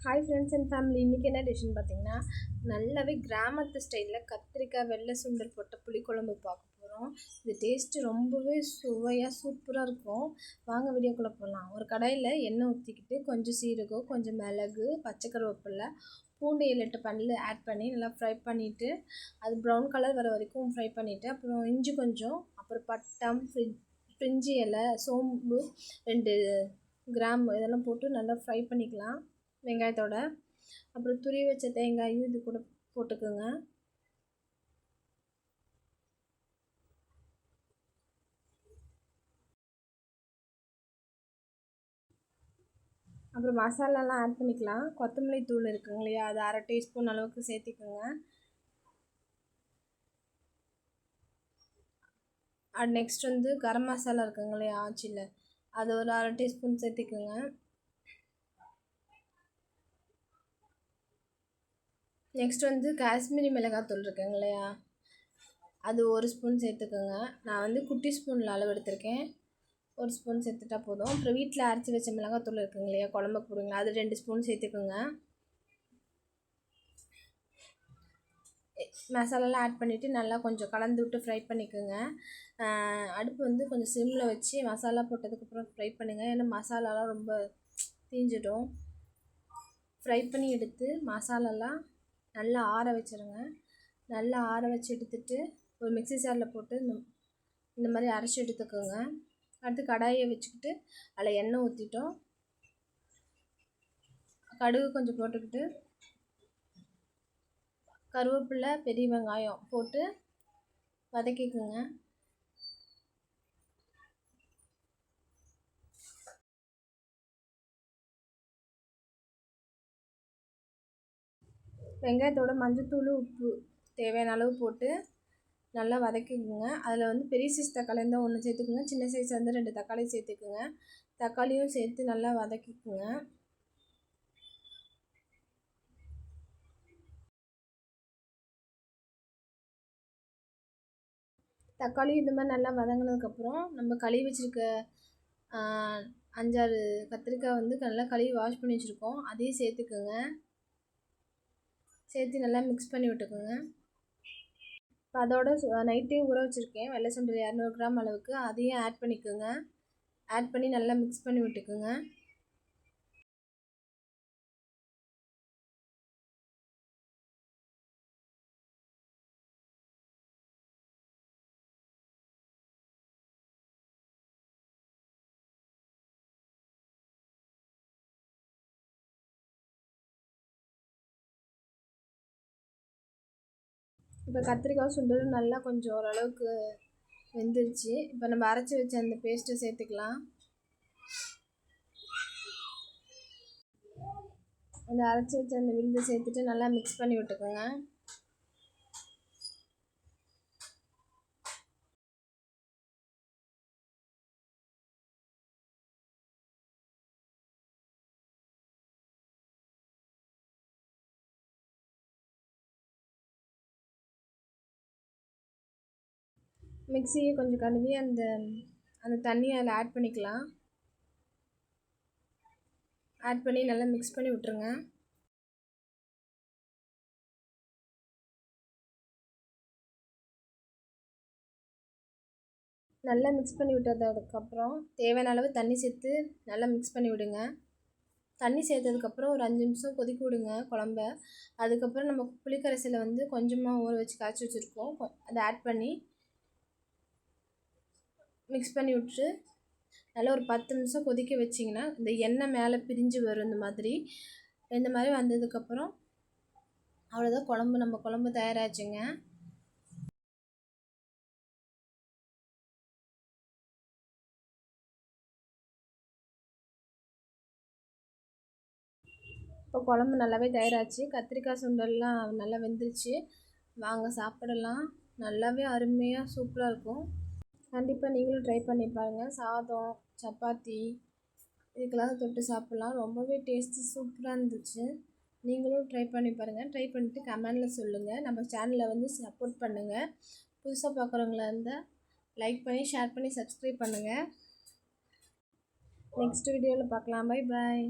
Hi friends and family, இன்றைக்கி என்ன டிஷ்ஷுன்னு பார்த்தீங்கன்னா, நல்லாவே கிராமத்து ஸ்டைலில் கத்திரிக்காய் வெள்ளை சுண்டல் போட்ட புளிக்குழம்பு பார்க்க போகிறோம். இது டேஸ்ட்டு ரொம்பவே சுவையாக சூப்பராக இருக்கும். வாங்க வீடியோக்குள்ளே போகலாம். ஒரு கடாயில் எண்ணெய் ஊற்றிக்கிட்டு கொஞ்சம் சீரகம், கொஞ்சம் மிளகு, பச்சை கருவேப்பிலை, பூண்டு 7-8 பல்லு ஆட் பண்ணி நல்லா ஃப்ரை பண்ணிவிட்டு, அது ப்ரௌன் கலர் வர வரைக்கும் ஃப்ரை பண்ணிவிட்டு, அப்புறம் இஞ்சி கொஞ்சம், அப்புறம் பட்டம், பிரிஞ்சி இலை, சோம்பு 2 கிராம் இதெல்லாம் போட்டு நல்லா ஃப்ரை பண்ணிக்கலாம் வெங்காயத்தோட. அப்புறம் துருவி வச்ச தேங்காயும் இது கூட போட்டுக்கோங்க. அப்புறம் மசாலாலாம் ஆட் பண்ணிக்கலாம். கொத்தமல்லி தூள் இருக்குங்க இல்லையா, அது 1/2 டீஸ்பூன் அளவுக்கு சேர்த்திக்கோங்க. நெக்ஸ்ட் வந்து கரம் மசாலா இருக்குங்க இல்லையா ஆச்சியில், அது ஒரு 1/2 டீஸ்பூன் சேர்த்திக்கோங்க. நெக்ஸ்ட் வந்து காஷ்மீரி மிளகாத்தூள் இருக்குங்க இல்லையா, அது 1 ஸ்பூன் சேர்த்துக்கோங்க. நான் வந்து குட்டி ஸ்பூனில் அளவு எடுத்திருக்கேன், 1 ஸ்பூன் சேர்த்துட்டா போதும். அப்புறம் வீட்டில் அரைச்சி வச்ச மிளகாத்தூள் இருக்குங்க இல்லையா, குழம்புக்கு போடுங்க, அது 2 ஸ்பூன் சேர்த்துக்கோங்க. மசாலாலாம் ஆட் பண்ணிவிட்டு நல்லா கொஞ்சம் கலந்து விட்டு ஃப்ரை பண்ணிக்கோங்க. அடுப்பு வந்து கொஞ்சம் சிம்மில் வச்சு மசாலா போட்டதுக்கப்புறம் ஃப்ரை பண்ணுங்கள், ஏன்னா மசாலாலாம் ரொம்ப தீஞ்சிடும். ஃப்ரை பண்ணி எடுத்து மசாலாலாம் நல்லா ஆற வச்சுருங்க. நல்லா ஆற வச்சு எடுத்துகிட்டு ஒரு மிக்ஸி ஜாரில் போட்டு இந்த மாதிரி அரைச்சி எடுத்துக்கோங்க. அடுத்து கடாயை வச்சுக்கிட்டு அதில் எண்ணெய் ஊற்றிட்டோம், கடுகு கொஞ்சம் போட்டுக்கிட்டு கருவேப்பிலை, பெரிய வெங்காயம் போட்டு வதக்கிக்கோங்க. வெங்காயத்தோட மஞ்சத்தூள், உப்பு தேவையான அளவு போட்டு நல்லா வதக்கிக்கோங்க. அதில் வந்து பெரிய சைஸ் தக்காளி இருந்தால் 1 சேர்த்துக்குங்க, சின்ன சைஸ் வந்து 2 தக்காளி சேர்த்துக்குங்க. தக்காளியும் சேர்த்து நல்லா வதக்கிக்கோங்க. தக்காளி இந்த மாதிரி நல்லா வதங்கினதுக்கப்புறம் நம்ம கழுவி வச்சுருக்க 5-6 கத்திரிக்காய் வந்து நல்லா கழுவி வாஷ் பண்ணி வச்சுருக்கோம், அதையும் சேர்த்துக்குங்க. சேர்த்து நல்லா மிக்ஸ் பண்ணி விட்டுக்கோங்க. இப்போ அதோட நைட்டே ஊற வச்சுருக்கேன் வெள்ளை சுண்டல் 200 கிராம் அளவுக்கு, அதையும் ஆட் பண்ணிக்கோங்க. ஆட் பண்ணி நல்லா மிக்ஸ் பண்ணி விட்டுக்குங்க. இப்போ கத்திரிக்காய் சுண்டலும் நல்லா கொஞ்சம் ஓரளவுக்கு வெந்துருச்சு. இப்போ நம்ம அரைச்சி வச்ச அந்த பேஸ்ட்டை சேர்த்துக்கலாம். அந்த அரைச்சி வச்ச அந்த விழுதை சேர்த்துட்டு நல்லா மிக்ஸ் பண்ணி விட்டுக்கோங்க. மிக்ஸியை கொஞ்சம் கழுவி அந்த தண்ணியை அதில் ஆட் பண்ணிக்கலாம். ஆட் பண்ணி நல்லா மிக்ஸ் பண்ணி விட்டுருங்க. நல்லா மிக்ஸ் பண்ணி விட்டதுக்கப்புறம் தேவையான அளவு தண்ணி சேர்த்து நல்லா மிக்ஸ் பண்ணி விடுங்க. தண்ணி சேர்த்ததுக்கப்புறம் ஒரு 5 நிமிஷம் கொதிக்க விடுங்க குழம்ப. அதுக்கப்புறம் நம்ம புளிக்கரைசலை வந்து கொஞ்சமாக ஊற வச்சு காய்ச்சி வச்சுருக்கோம், அதை ஆட் பண்ணி மிக்ஸ் பண்ணி விட்டு நல்லா ஒரு 10 நிமிஷம் கொதிக்க வச்சிங்கன்னா இந்த எண்ணெய் மேலே பிரிஞ்சு வரும். இந்த மாதிரி வந்ததுக்கப்புறம் அவ்வளோதான், நம்ம குழம்பு தயாராச்சுங்க. இப்போ குழம்பு நல்லாவே தயாராச்சு. கத்திரிக்காய் சுண்டல்லாம் நல்லா வெந்துருச்சு. வாங்க சாப்பிடலாம். நல்லாவே அருமையாக சூப்பராக இருக்கும். கண்டிப்பாக நீங்களும் ட்ரை பண்ணி பாருங்கள். சாதம், சப்பாத்தி இதுக்கெல்லாம் தொட்டு சாப்பிட்லாம். ரொம்பவே டேஸ்ட்டு சூப்பராக இருந்துச்சு. நீங்களும் ட்ரை பண்ணி பாருங்கள். ட்ரை பண்ணிவிட்டு கமெண்டில் சொல்லுங்கள். நம்ம சேனலை வந்து சப்போர்ட் பண்ணுங்கள். புதுசாக பார்க்குறவங்களா இருந்தால் லைக் பண்ணி, ஷேர் பண்ணி, சப்ஸ்கிரைப் பண்ணுங்கள். நெக்ஸ்ட் வீடியோவில் பார்க்கலாம். Bye bye.